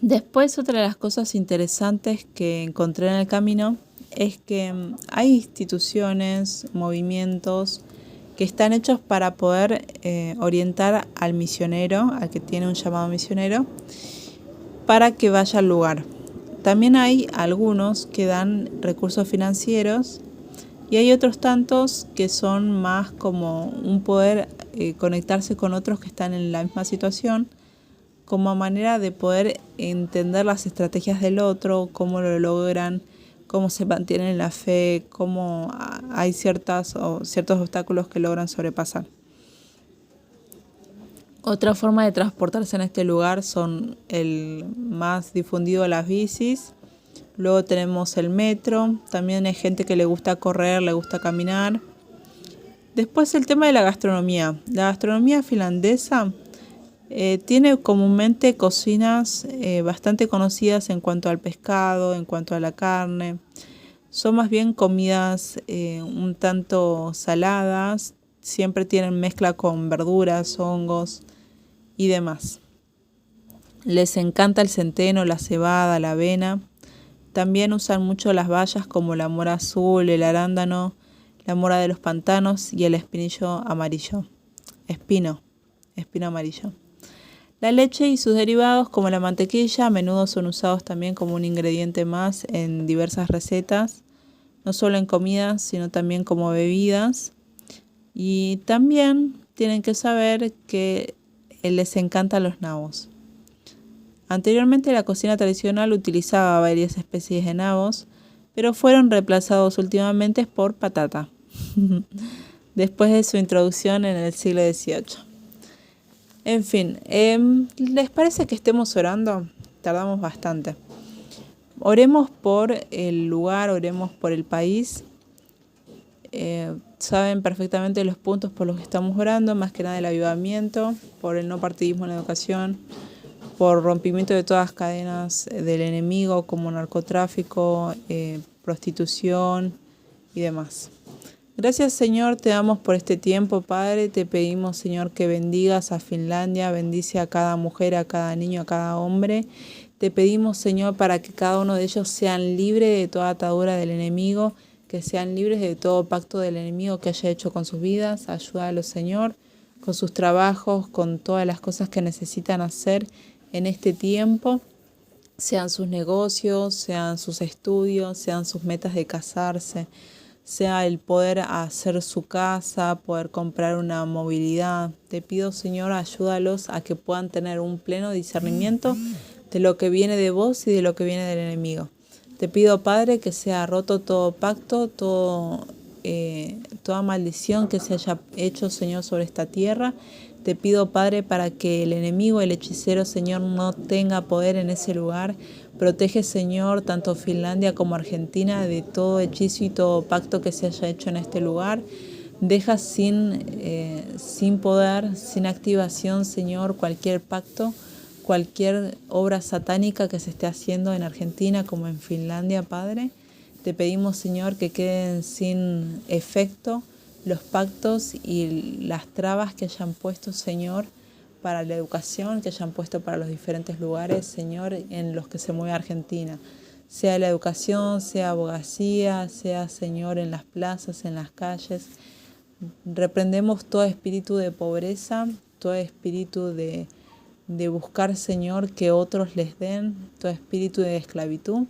Después, otra de las cosas interesantes que encontré en el camino es que hay instituciones, movimientos que están hechos para poder orientar al misionero, al que tiene un llamado misionero, para que vaya al lugar. También hay algunos que dan recursos financieros y hay otros tantos que son más como un poder conectarse con otros que están en la misma situación, como manera de poder entender las estrategias del otro, cómo lo logran, cómo se mantienen en la fe, cómo hay ciertos obstáculos que logran sobrepasar. Otra forma de transportarse en este lugar son el más difundido, las bicis. Luego tenemos el metro. También hay gente que le gusta correr, le gusta caminar. Después el tema de la gastronomía. La gastronomía finlandesa tiene comúnmente cocinas bastante conocidas en cuanto al pescado, en cuanto a la carne. Son más bien comidas un tanto saladas. Siempre tienen mezcla con verduras, hongos y demás. Les encanta el centeno, la cebada, la avena. También usan mucho las bayas como la mora azul, el arándano, la mora de los pantanos y el espinillo amarillo. Espino amarillo. La leche y sus derivados como la mantequilla a menudo son usados también como un ingrediente más en diversas recetas, no solo en comidas, sino también como bebidas. Y también tienen que saber que les encantan los nabos. Anteriormente la cocina tradicional utilizaba varias especies de nabos, pero fueron reemplazados últimamente por patata, después de su introducción en el siglo XVIII. En fin, ¿les parece que estemos orando? Tardamos bastante. Oremos por el lugar, oremos por el país. Saben perfectamente los puntos por los que estamos orando, más que nada el avivamiento, por el no partidismo en la educación, por rompimiento de todas las cadenas del enemigo como narcotráfico, prostitución y demás. Gracias, Señor, te damos por este tiempo, Padre. Te pedimos, Señor, que bendigas a Finlandia, bendice a cada mujer, a cada niño, a cada hombre. Te pedimos, Señor, para que cada uno de ellos sean libres de toda atadura del enemigo, que sean libres de todo pacto del enemigo que haya hecho con sus vidas. Ayúdalos, Señor, con sus trabajos, con todas las cosas que necesitan hacer en este tiempo, sean sus negocios, sean sus estudios, sean sus metas de casarse, sea el poder hacer su casa, poder comprar una movilidad. Te pido, Señor, ayúdalos a que puedan tener un pleno discernimiento de lo que viene de vos y de lo que viene del enemigo. Te pido, Padre, que sea roto todo pacto, toda maldición que se haya hecho, Señor, sobre esta tierra. Te pido, Padre, para que el enemigo, el hechicero, Señor, no tenga poder en ese lugar. Protege, Señor, tanto Finlandia como Argentina de todo hechizo y todo pacto que se haya hecho en este lugar. Deja sin poder, sin activación, Señor, cualquier pacto, cualquier obra satánica que se esté haciendo en Argentina como en Finlandia, Padre. Te pedimos, Señor, que queden sin efecto los pactos y las trabas que hayan puesto, Señor, para la educación, que hayan puesto para los diferentes lugares, Señor, en los que se mueve Argentina. Sea la educación, sea abogacía, sea, Señor, en las plazas, en las calles. Reprendemos todo espíritu de pobreza, todo espíritu de buscar, Señor, que otros les den, todo espíritu de esclavitud.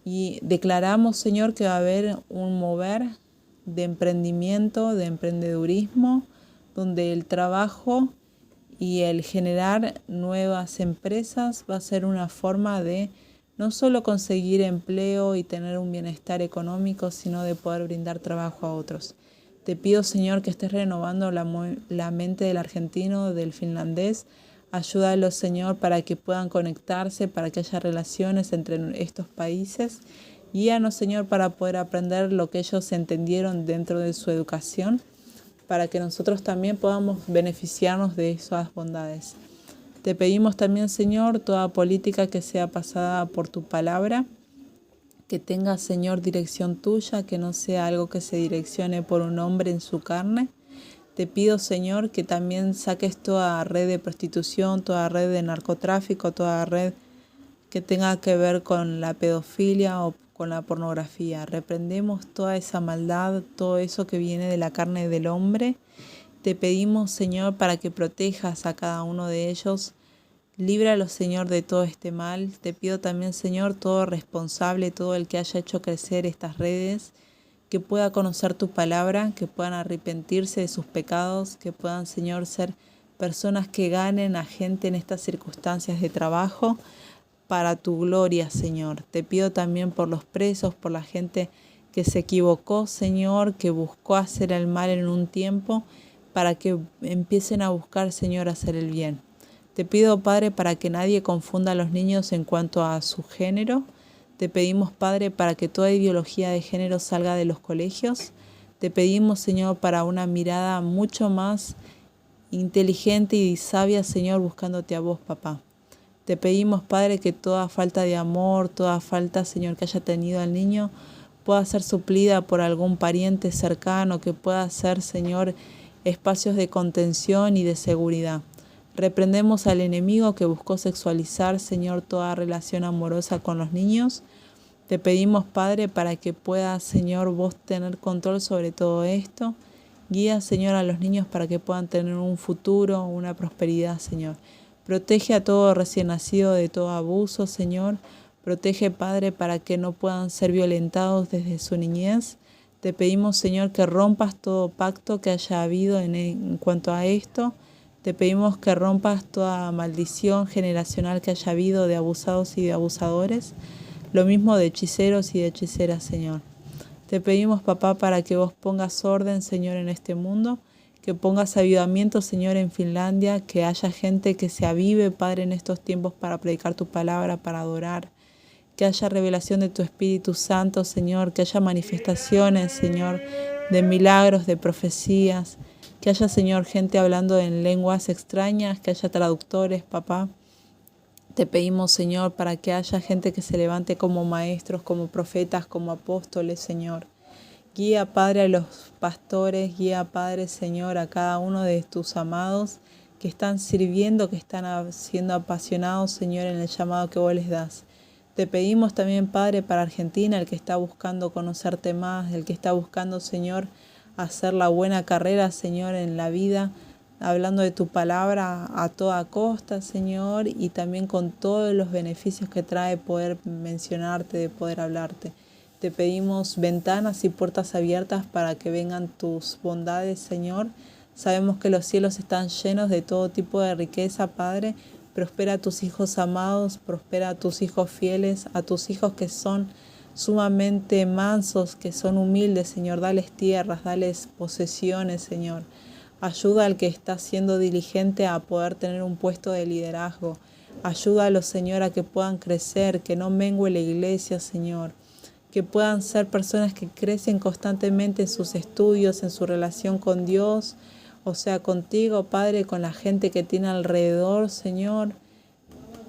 Y declaramos, Señor, que va a haber un mover de emprendimiento, de emprendedurismo, donde el trabajo y el generar nuevas empresas va a ser una forma de no solo conseguir empleo y tener un bienestar económico, sino de poder brindar trabajo a otros. Te pido, Señor, que estés renovando la mente del argentino, del finlandés. Ayúdalos, Señor, para que puedan conectarse, para que haya relaciones entre estos países. Guíanos, Señor, para poder aprender lo que ellos entendieron dentro de su educación, para que nosotros también podamos beneficiarnos de esas bondades. Te pedimos también, Señor, toda política que sea pasada por tu palabra, que tenga, Señor, dirección tuya, que no sea algo que se direccione por un hombre en su carne. Te pido, Señor, que también saques toda red de prostitución, toda red de narcotráfico, toda red que tenga que ver con la pedofilia o con la pornografía. Reprendemos toda esa maldad, todo eso que viene de la carne del hombre. Te pedimos, Señor, para que protejas a cada uno de ellos. Líbralos, Señor, de todo este mal. Te pido también, Señor, todo responsable, todo el que haya hecho crecer estas redes, que pueda conocer tu palabra, que puedan arrepentirse de sus pecados, que puedan, Señor, ser personas que ganen a gente en estas circunstancias de trabajo para tu gloria, Señor. Te pido también por los presos, por la gente que se equivocó, Señor, que buscó hacer el mal en un tiempo, para que empiecen a buscar, Señor, hacer el bien. Te pido, Padre, para que nadie confunda a los niños en cuanto a su género. Te pedimos, Padre, para que toda ideología de género salga de los colegios. Te pedimos, Señor, para una mirada mucho más inteligente y sabia, Señor, buscándote a vos, papá. Te pedimos, Padre, que toda falta de amor, toda falta, Señor, que haya tenido el niño, pueda ser suplida por algún pariente cercano, que pueda ser, Señor, espacios de contención y de seguridad. Reprendemos al enemigo que buscó sexualizar, Señor, toda relación amorosa con los niños. Te pedimos, Padre, para que puedas, Señor, vos tener control sobre todo esto. Guía, Señor, a los niños para que puedan tener un futuro, una prosperidad, Señor. Protege a todo recién nacido de todo abuso, Señor. Protege, Padre, para que no puedan ser violentados desde su niñez. Te pedimos, Señor, que rompas todo pacto que haya habido en cuanto a esto. Te pedimos que rompas toda maldición generacional que haya habido de abusados y de abusadores. Lo mismo de hechiceros y de hechiceras, Señor. Te pedimos, papá, para que vos pongas orden, Señor, en este mundo. que pongas avivamiento, Señor, en Finlandia, que haya gente que se avive, Padre, en estos tiempos para predicar tu palabra, para adorar. Que haya revelación de tu Espíritu Santo, Señor, que haya manifestaciones, Señor, de milagros, de profecías, que haya, Señor, gente hablando en lenguas extrañas, que haya traductores, papá. Te pedimos, Señor, para que haya gente que se levante como maestros, como profetas, como apóstoles, Señor. Guía, Padre, a los pastores, guía, Padre, Señor, a cada uno de tus amados que están sirviendo, que están siendo apasionados, Señor, en el llamado que vos les das. Te pedimos también, Padre, para Argentina, el que está buscando conocerte más, el que está buscando, Señor, hacer la buena carrera, Señor, en la vida, hablando de tu palabra a toda costa, Señor, y también con todos los beneficios que trae poder mencionarte, de poder hablarte. Te pedimos ventanas y puertas abiertas para que vengan tus bondades, Señor. Sabemos que los cielos están llenos de todo tipo de riqueza, Padre. Prospera a tus hijos amados, prospera a tus hijos fieles, a tus hijos que son sumamente mansos, que son humildes, Señor. Dales tierras, dales posesiones, Señor. Ayuda al que está siendo diligente a poder tener un puesto de liderazgo. Ayúdalos, Señor, a que puedan crecer, que no mengue la iglesia, Señor. Que puedan ser personas que crecen constantemente en sus estudios, en su relación con Dios, o sea, contigo, Padre, con la gente que tiene alrededor, Señor.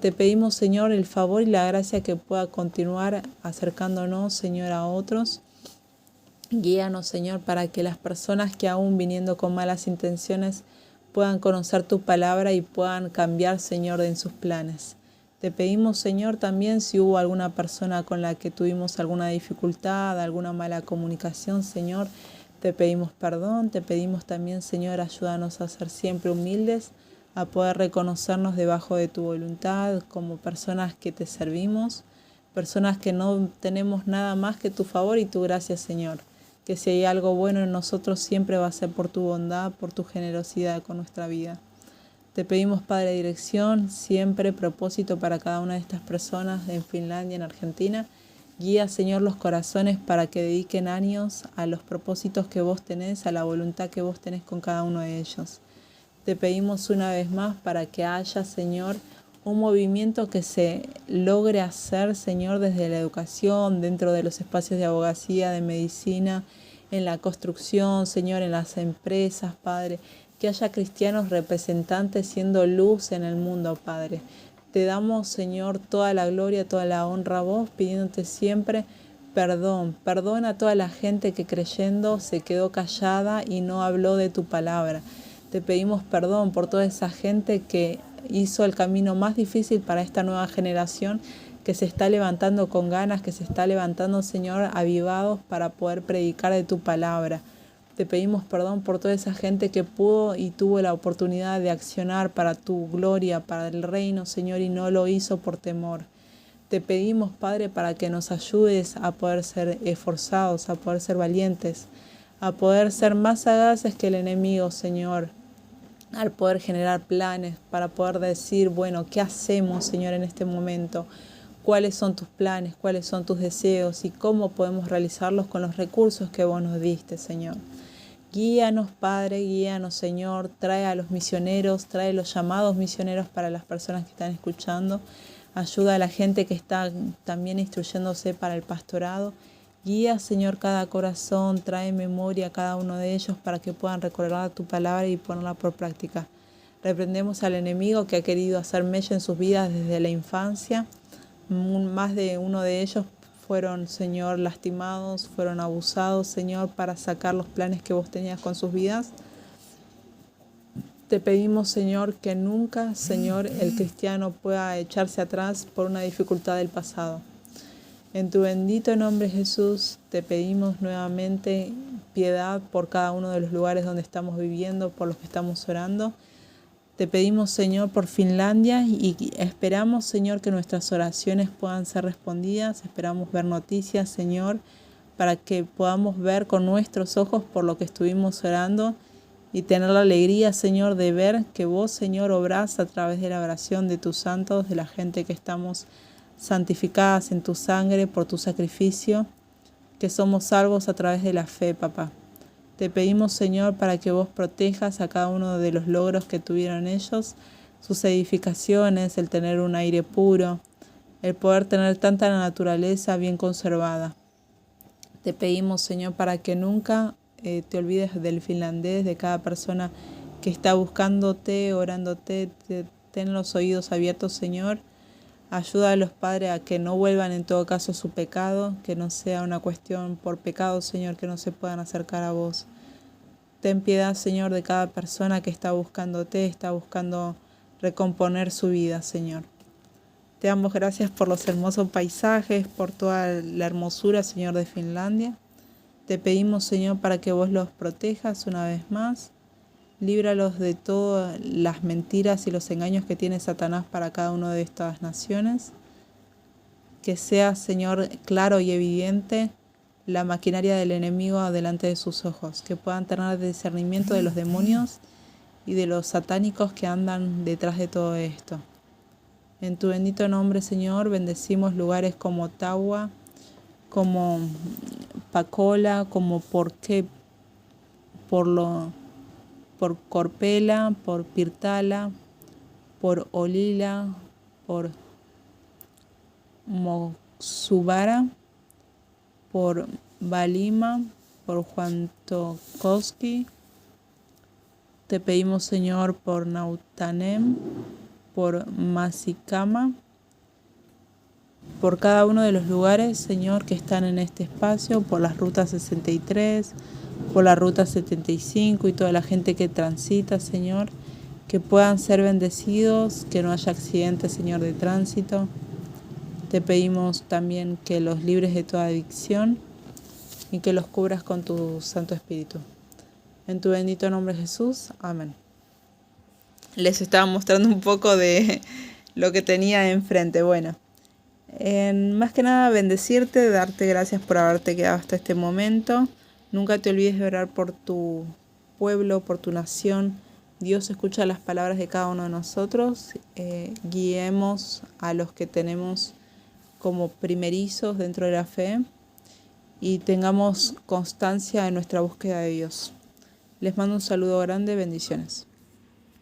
Te pedimos, Señor, el favor y la gracia que pueda continuar acercándonos, Señor, a otros. Guíanos, Señor, para que las personas que aún viniendo con malas intenciones puedan conocer tu palabra y puedan cambiar, Señor, en sus planes. Te pedimos, Señor, también si hubo alguna persona con la que tuvimos alguna dificultad, alguna mala comunicación, Señor, te pedimos perdón. Te pedimos también, Señor, ayúdanos a ser siempre humildes, a poder reconocernos debajo de tu voluntad como personas que te servimos, personas que no tenemos nada más que tu favor y tu gracia, Señor. Que si hay algo bueno en nosotros siempre va a ser por tu bondad, por tu generosidad con nuestra vida. Te pedimos, Padre, dirección, siempre propósito para cada una de estas personas en Finlandia, en Argentina. Guía, Señor, los corazones para que dediquen años a los propósitos que vos tenés, a la voluntad que vos tenés con cada uno de ellos. Te pedimos una vez más para que haya, Señor, un movimiento que se logre hacer, Señor, desde la educación, dentro de los espacios de abogacía, de medicina, en la construcción, Señor, en las empresas, Padre. Que haya cristianos representantes siendo luz en el mundo, Padre. Te damos, Señor, toda la gloria, toda la honra a vos, pidiéndote siempre perdón. Perdona a toda la gente que creyendo se quedó callada y no habló de tu palabra. Te pedimos perdón por toda esa gente que hizo el camino más difícil para esta nueva generación, que se está levantando con ganas, que se está levantando, Señor, avivados para poder predicar de tu palabra. Te pedimos perdón por toda esa gente que pudo y tuvo la oportunidad de accionar para tu gloria, para el reino, Señor, y no lo hizo por temor. Te pedimos, Padre, para que nos ayudes a poder ser esforzados, a poder ser valientes, a poder ser más sagaces que el enemigo, Señor, al poder generar planes, para poder decir, bueno, ¿qué hacemos, Señor, en este momento? ¿Cuáles son tus planes? ¿Cuáles son tus deseos? ¿Y cómo podemos realizarlos con los recursos que vos nos diste, Señor? Guíanos, Padre, guíanos, Señor. Trae a los misioneros, trae los llamados misioneros para las personas que están escuchando. Ayuda a la gente que está también instruyéndose para el pastorado. Guía, Señor, cada corazón, trae memoria a cada uno de ellos para que puedan recordar tu palabra y ponerla por práctica. Reprendemos al enemigo que ha querido hacer mella en sus vidas desde la infancia. Más de uno de ellos fueron, Señor, lastimados, fueron abusados, Señor, para sacar los planes que vos tenías con sus vidas. Te pedimos, Señor, que nunca, Señor, el cristiano pueda echarse atrás por una dificultad del pasado. En tu bendito nombre, Jesús, te pedimos nuevamente piedad por cada uno de los lugares donde estamos viviendo, por los que estamos orando. Te pedimos, Señor, por Finlandia y esperamos, Señor, que nuestras oraciones puedan ser respondidas. Esperamos ver noticias, Señor, para que podamos ver con nuestros ojos por lo que estuvimos orando y tener la alegría, Señor, de ver que vos, Señor, obrás a través de la oración de tus santos, de la gente que estamos santificadas en tu sangre por tu sacrificio, que somos salvos a través de la fe, papá. Te pedimos, Señor, para que vos protejas a cada uno de los logros que tuvieron ellos, sus edificaciones, el tener un aire puro, el poder tener tanta naturaleza bien conservada. Te pedimos, Señor, para que nunca te olvides del finlandés, de cada persona que está buscándote, orándote. Ten los oídos abiertos, Señor. Ayuda a los padres a que no vuelvan en todo caso a su pecado, que no sea una cuestión por pecado, Señor, que no se puedan acercar a vos. Ten piedad, Señor, de cada persona que está buscándote, está buscando recomponer su vida, Señor. Te damos gracias por los hermosos paisajes, por toda la hermosura, Señor, de Finlandia. Te pedimos, Señor, para que vos los protejas una vez más. Líbralos de todas las mentiras y los engaños que tiene Satanás para cada una de estas naciones. Que sea, Señor, claro y evidente la maquinaria del enemigo delante de sus ojos. Que puedan tener discernimiento de los demonios y de los satánicos que andan detrás de todo esto. En tu bendito nombre, Señor, bendecimos lugares como Ottawa, como Pacola, como por Corpela, por Pirtala, por Olila, por Moksubara, por Valima, por Juantokoski. Te pedimos, Señor, por Nautanem, por Masikama, por cada uno de los lugares, Señor, que están en este espacio, por las rutas 63, por la ruta 75 y toda la gente que transita, Señor, que puedan ser bendecidos, que no haya accidentes, Señor, de tránsito. Te pedimos también que los libres de toda adicción y que los cubras con tu Santo Espíritu. En tu bendito nombre, Jesús. Amén. Les estaba mostrando un poco de lo que tenía enfrente. Bueno, más que nada bendecirte, darte gracias por haberte quedado hasta este momento. Nunca te olvides de orar por tu pueblo, por tu nación. Dios escucha las palabras de cada uno de nosotros. Guiemos a los que tenemos como primerizos dentro de la fe y tengamos constancia en nuestra búsqueda de Dios. Les mando un saludo grande, bendiciones.